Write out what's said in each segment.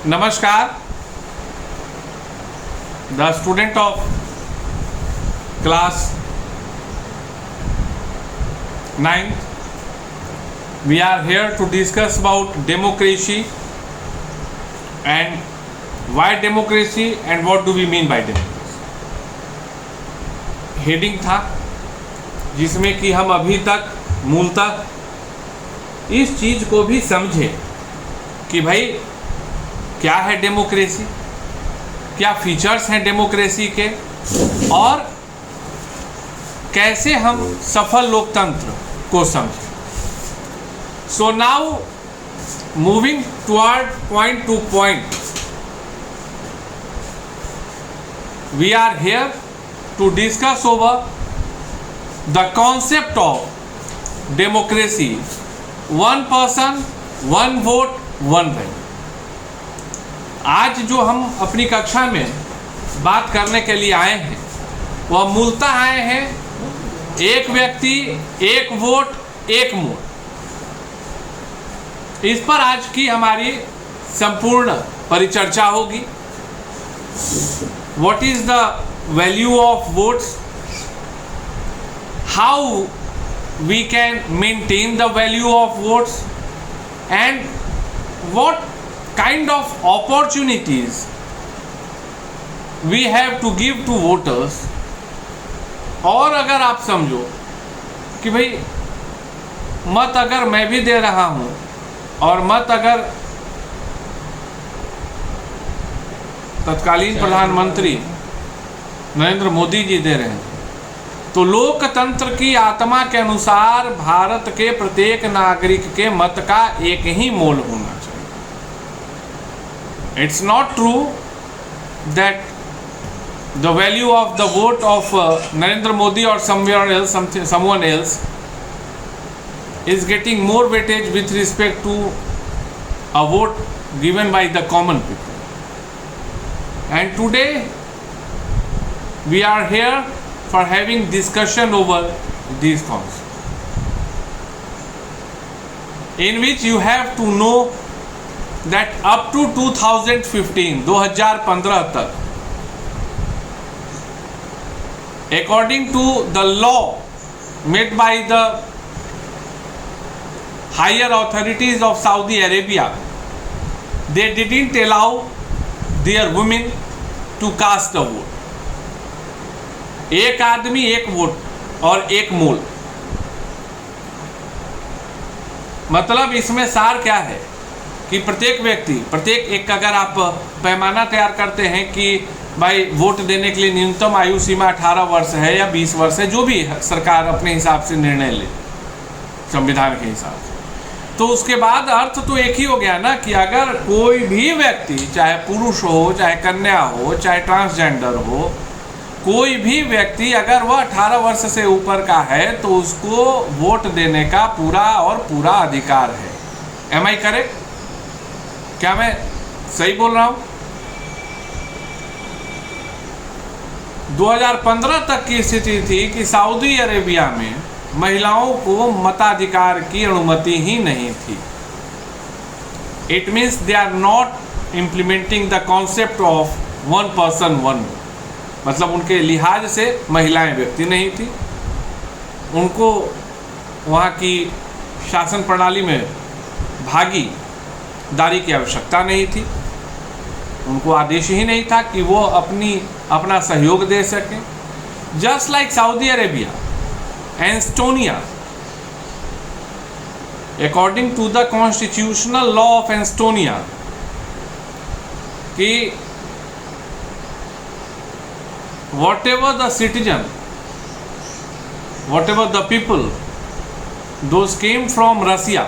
Namaskar, the student of class 9th. We are here to discuss about democracy and why democracy and what do we mean by democracy. Heading था जिसमें कि हम अभी तक मूलतः इस चीज को भी समझे कि भाई क्या है डेमोक्रेसी, क्या फीचर्स हैं डेमोक्रेसी के और कैसे हम सफल लोकतंत्र को समझें. So now moving toward point two point, we are here to discuss over the concept of democracy, one person one vote one value. आज जो हम अपनी कक्षा में बात करने के लिए आए हैं वह मूलतः आए हैं एक व्यक्ति एक वोट एक मोड. इस पर आज की हमारी संपूर्ण परिचर्चा होगी. What is the value of votes, how we can maintain the value of votes and what kind of opportunities we have to give to voters. और अगर आप समझो कि भाई मत अगर मैं भी दे रहा हूं और मत अगर तत्कालीन प्रधानमंत्री नरेंद्र मोदी जी दे रहे हैं तो लोकतंत्र की आत्मा के अनुसार भारत के प्रत्येक नागरिक के मत का एक ही मोल होना चाहिए. It's not true that the value of the vote of Narendra Modi or someone else is getting more weightage with respect to a vote given by the common people. And today we are here for having discussion over these concepts, in which you have to know that up to 2015 तक, according to the law made by the higher authorities of Saudi Arabia, they didn't allow their women to cast a vote. एक आदमी एक vote और एक मोल. मतलब इसमें सार क्या है कि प्रत्येक व्यक्ति प्रत्येक एक, अगर आप पैमाना तैयार करते हैं कि भाई वोट देने के लिए न्यूनतम आयु सीमा 18 वर्ष है या 20 वर्ष है, जो भी सरकार अपने हिसाब से निर्णय ले संविधान के हिसाब से, तो उसके बाद अर्थ तो एक ही हो गया ना कि अगर कोई भी व्यक्ति, चाहे पुरुष हो, चाहे कन्या हो, चाहे ट्रांसजेंडर हो, कोई भी व्यक्ति अगर वह 18 वर्ष से ऊपर का है तो उसको वोट देने का पूरा और पूरा अधिकार है. Am I correct? क्या मैं सही बोल रहा हूं? 2015 तक की स्थिति थी कि सऊदी अरेबिया में महिलाओं को मताधिकार की अनुमति ही नहीं थी. It means they are not implementing the concept of one person one vote. मतलब उनके लिहाज से महिलाएं व्यक्ति नहीं थी, उनको वहाँ की शासन प्रणाली में भागीदारी की आवश्यकता नहीं थी, उनको आदेश ही नहीं था कि वो अपना सहयोग दे सकें. Just like Saudi Arabia, Estonia, according to the constitutional law of Estonia, कि whatever the citizen, whatever the people, those came from Russia.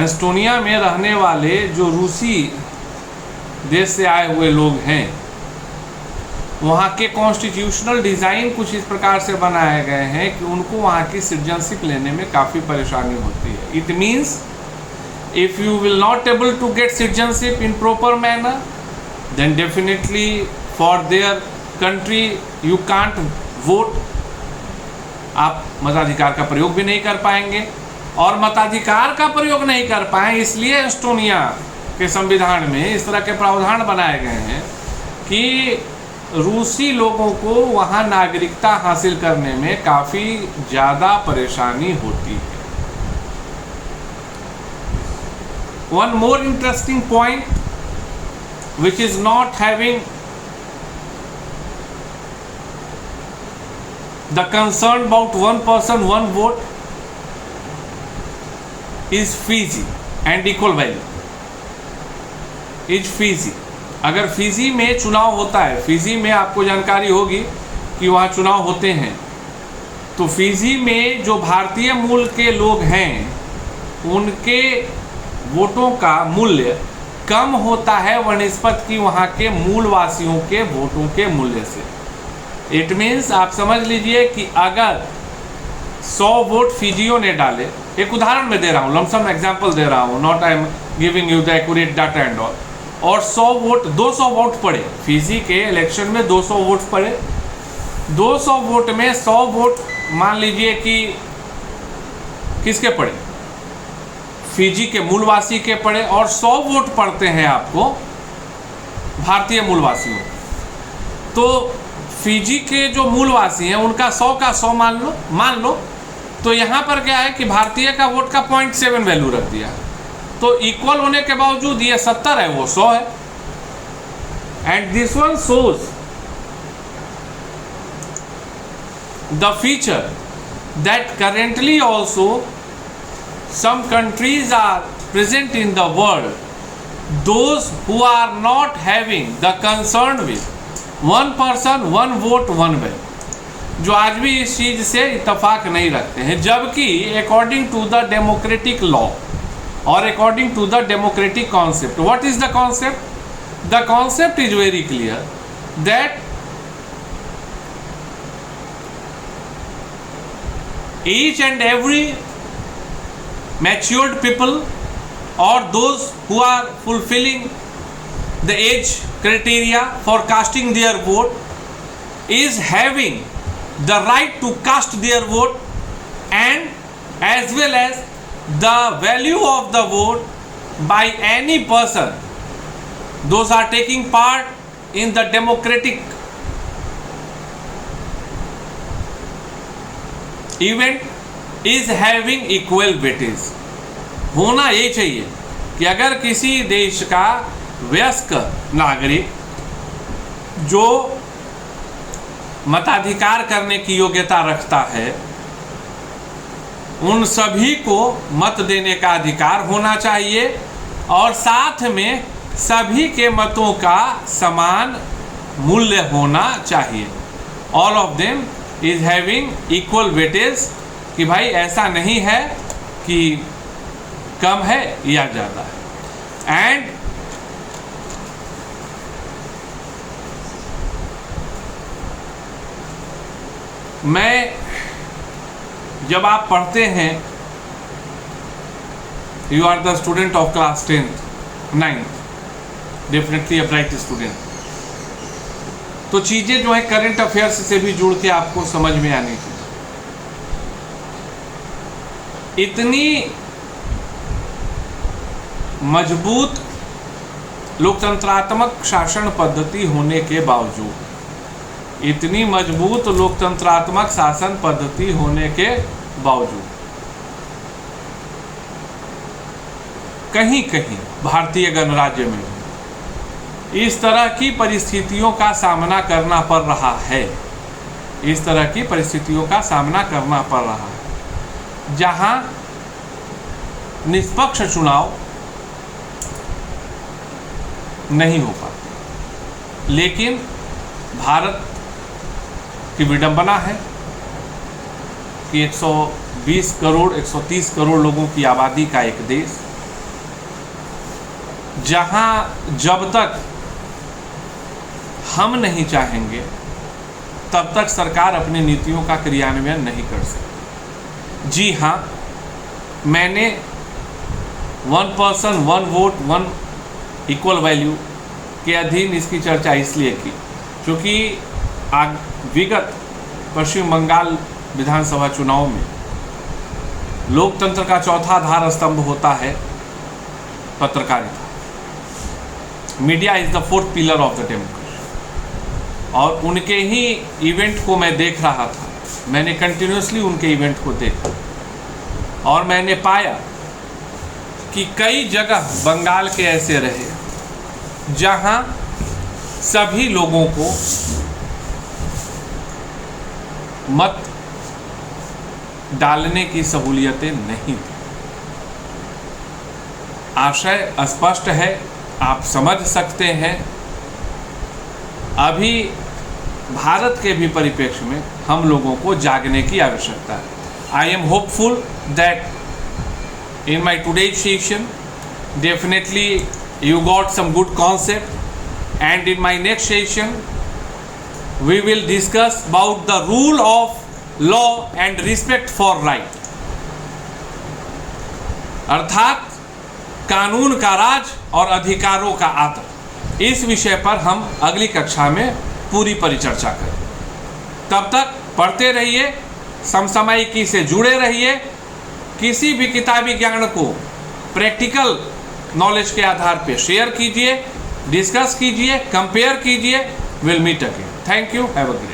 Estonia में रहने वाले जो रूसी देश से आए हुए लोग हैं, वहाँ के कॉन्स्टिट्यूशनल डिज़ाइन कुछ इस प्रकार से बनाए गए हैं कि उनको वहाँ की सिटीजनशिप लेने में काफ़ी परेशानी होती है. It means if you will not able to get citizenship in proper manner, then definitely for their country you can't vote. आप मताधिकार का प्रयोग भी नहीं कर पाएंगे और मताधिकार का प्रयोग नहीं कर पाए इसलिए एस्टोनिया के संविधान में इस तरह के प्रावधान बनाए गए हैं कि रूसी लोगों को वहाँ नागरिकता हासिल करने में काफ़ी ज़्यादा परेशानी होती है। One more interesting point which is not having the concern about one person one vote is Fiji and equal value is Fiji। अगर फिजी में चुनाव होता है, फिजी में आपको जानकारी होगी कि वहाँ चुनाव होते हैं, तो फिजी में जो भारतीय मूल के लोग हैं उनके वोटों का मूल्य कम होता है वनिस्पत की वहाँ के मूल वासियों के वोटों के मूल्य से। इट मीन्स आप समझ लीजिए कि अगर 100 वोट फिजियों ने डाले, एक उदाहरण में दे रहा हूँ, लमसम एग्जाम्पल दे रहा हूँ, not I am giving you the accurate data and all, और 200 वोट पड़े फिजी के इलेक्शन में, 200 वोट पड़े, 200 वोट में 100 वोट मान लीजिए कि किसके पड़े, फिजी के मूलवासी के पड़े, और 100 वोट पड़ते हैं आपको भारतीय मूलवासियों। तो फिजी के जो मूलवासी हैं उनका 100 का 100 मान लो। तो यहाँ पर क्या है कि भारतीय का वोट का 0.7 वैल्यू रख दिया, तो इक्वल होने के बावजूद ये 70 है, वो 100 है। And this one shows the feature that currently also some countries are present in the world, those who are not having the concern with one person one vote one ballot, जो आज भी इस चीज़ से इत्तेफाक नहीं रखते हैं, जबकि according to the democratic law और according to the democratic concept, what is the concept? The concept is very clear that each and every matured people or those who are fulfilling the age criteria for casting their vote is having the right to cast their vote, and as well as the value of the vote by any person, those are taking part in the democratic event is having equal weightage। होना ये चाहिए कि अगर किसी देश का वयस्क नागरिक जो मताधिकार करने की योग्यता रखता है, उन सभी को मत देने का अधिकार होना चाहिए, और साथ में सभी के मतों का समान मूल्य होना चाहिए। All of them is having equal weightage, कि भाई ऐसा नहीं है कि कम है या ज़्यादा है। एंड मैं जब आप पढ़ते हैं, you are the student of class 10th 9th, definitely a bright student, तो चीज़ें जो है करंट अफेयर्स से भी जुड़ के आपको समझ में आनी चाहिए। इतनी मजबूत लोकतंत्रात्मक शासन पद्धति होने के बावजूद, इतनी मजबूत लोकतंत्रात्मक शासन पद्धति होने के बावजूद कहीं कहीं भारतीय गणराज्य में इस तरह की परिस्थितियों का सामना करना पड़ रहा है, इस तरह की परिस्थितियों का सामना करना पड़ रहा है, जहां निष्पक्ष चुनाव नहीं हो पाता। लेकिन भारत की विडंबना है कि 120 करोड़ 130 करोड़ लोगों की आबादी का एक देश, जहां जब तक हम नहीं चाहेंगे तब तक सरकार अपनी नीतियों का क्रियान्वयन नहीं कर सकती। जी हाँ, मैंने 1 पर्सन 1 वोट 1 इक्वल वैल्यू के अधीन इसकी चर्चा इसलिए की क्योंकि विगत पश्चिम बंगाल विधानसभा चुनाव में लोकतंत्र का चौथा आधार स्तंभ होता है पत्रकारिता, media is the fourth pillar of the democracy. और उनके ही इवेंट को मैं देख रहा था, मैंने कंटिन्यूसली उनके इवेंट को देखा और मैंने पाया कि कई जगह बंगाल के ऐसे रहे जहां सभी लोगों को मत डालने की सहूलियतें नहीं थी। आशय स्पष्ट है, आप समझ सकते हैं। अभी भारत के भी परिप्रेक्ष्य में हम लोगों को जागने की आवश्यकता है। I am hopeful that in my today's session definitely you got some good concept, and in my next session we will discuss about the rule of law and respect for right, अर्थात कानून का राज और अधिकारों का आदर। इस विषय पर हम अगली कक्षा में पूरी परिचर्चा करें। तब तक पढ़ते रहिए, समसामयिकी से जुड़े रहिए, किसी भी किताबी ज्ञान को प्रैक्टिकल नॉलेज के आधार पे शेयर कीजिए, डिस्कस कीजिए, कंपेयर कीजिए। Will meet again. Thank you, have a great.